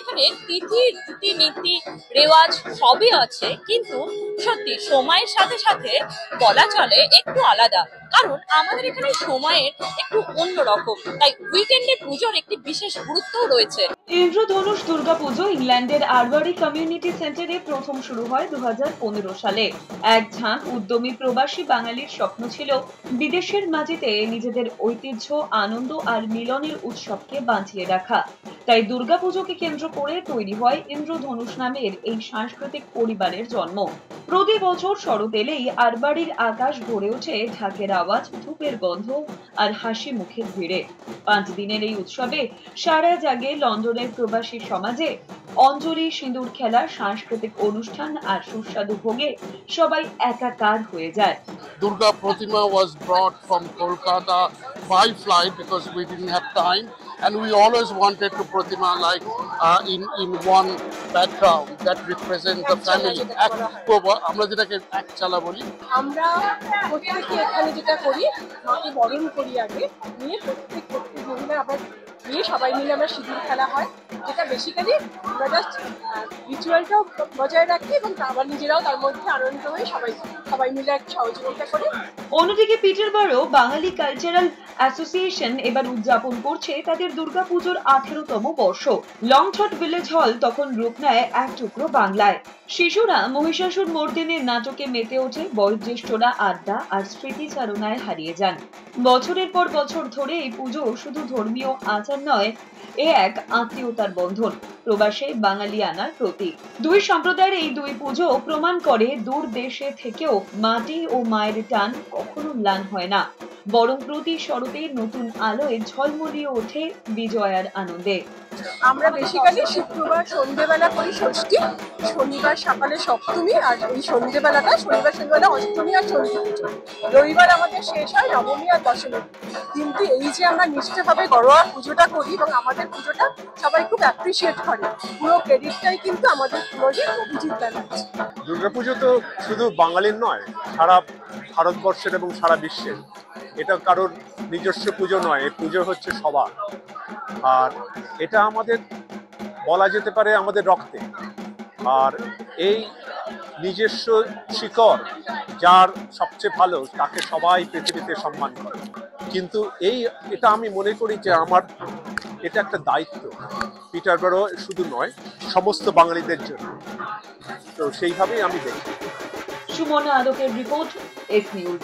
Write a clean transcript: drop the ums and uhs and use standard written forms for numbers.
এখানে তিথি রীতিনীতি রেওয়াজ সবই আছে, কিন্তু সত্যি সময়ের সাথে সাথে বলা চলে একটু আলাদা, কারণ আমাদের এখানে সময়ের একটু অন্যরকম, তাই উইকেন্ডে পুজোর একটি বিশেষ গুরুত্বও রয়েছে। ইন্দ্রধনুষ দুর্গাপুজো ইংল্যান্ডের আরবারি কমিউনিটি সেন্টারে প্রথম শুরু হয় 2015 সালে। এক ঝাঁক উদ্যমী প্রবাসী বাঙালির স্বপ্ন ছিল বিদেশের মাটিতে নিজেদের ঐতিহ্য, আনন্দ আর মিলনের উৎসবকে বাঁচিয়ে রাখা। তাই দুর্গাপুজোকে কেন্দ্র করে তৈরি হয় ইন্দ্রধনুষ নামের এই সাংস্কৃতিক পরিবারের জন্ম। প্রতি বছর শরৎ এলেই আরবাড়ির আকাশ ভরে ওঠে ঢাকের আওয়াজ, ধূপের গন্ধ আর হাসি মুখের ভিড়ে। 5 দিনের এই উৎসবে সারা জাগে লন্ডনের প্রবাসী সমাজে। অঞ্জলি, সিঁদুর খেলা, সাংস্কৃতিক অনুষ্ঠান আর সুস্বাদু ভোগে সবাই একাকার হয়ে যায়। Durga Pratima was brought from Kolkata by flight because we didn't have time, and we always wanted to Pratima like in one background that represents the family. আমরা যেটাকে এক চালা বলি, আমরা প্রত্যেকে এখানে যেটা করি, মাকে বরণ করি আগে, নিয়ে প্রত্যেক মহিলা আবার নিয়ে সবাই মিলে আমরা সিঁদুর খেলা হয়, যেটা বেসিক্যালি আমরা জাস্ট রিচুয়ালটাও বজায় রাখি এবং আবার নিজেরাও তার মধ্যে আনন্দ হয়ে সবাই মিলে এক সহযোগিতা করি। অন্যদিকে পিটারবরো বাঙালি কালচারাল অ্যাসোসিয়েশন এবার উদযাপন করছে তাদের দুর্গাপুজোর 18তম বর্ষ। লংথট ভিলেজ হল তখন রূপ নেয় এক টুকরো বাংলায়। শিশুরা মহিষাসুর মর্দিনের নাটকে মেতে ওঠে, বয়োজ্যেষ্ঠরা আড্ডা আর স্মৃতিচারণায় হারিয়ে যান। বছরের পর বছর ধরে এই পুজো শুধু ধর্মীয় আচার নয়, এ এক আত্মীয়তার বন্ধন, প্রবাসে বাঙালি আনার প্রতীক। দুই সম্প্রদায়ের এই দুই পুজো প্রমাণ করে দূর দেশে থেকেও মাটি ও মায়ের টান কখনো ম্লান হয় না, বরং প্রতি শরতে নতুন আলোয় ঝলমলিয়ে ওঠে বিজয়ার আনন্দে। আমরা বেসিক্যালি শুক্রবার সন্ধ্যেবেলা করি ষষ্ঠী, শনিবার সকালে সপ্তমী, আর এই সন্ধ্যেবেলাটা শনিবার অষ্টমী আর সন্ধি পুজো। রবিবার আমাদের শেষ হয় নবমী আর দশমী। কিন্তু এই যে আমরা নিষ্ঠভাবে ঘরোয়া পুজোটা করি এবং আমাদের পুজোটা সবাই খুব অ্যাপ্রিসিয়েট করে, পুরো ক্রেডিটটাই কিন্তু আমাদের পুরোটাই অভিজিৎ ব্যানার্জি। দুর্গাপুজো তো শুধু বাঙালির নয়, সারা ভারতবর্ষের এবং সারা বিশ্বের। এটা কারোর নিজস্ব পুজো নয়, এই পুজো হচ্ছে সবার। আর এটা আমাদের বলা যেতে পারে আমাদের রক্তে। আর এই নিজস্ব শিকড় যার সবচেয়ে ভালো, তাকে সবাই পৃথিবীতে সম্মান করে। কিন্তু এটা আমি মনে করি যে এটা একটা দায়িত্ব, পিটারবরো শুধু নয়, সমস্ত বাঙালিদের জন্য। তো সেইভাবেই আমি দেখি। সুমনা আলোকের রিপোর্ট, এস নিউজ।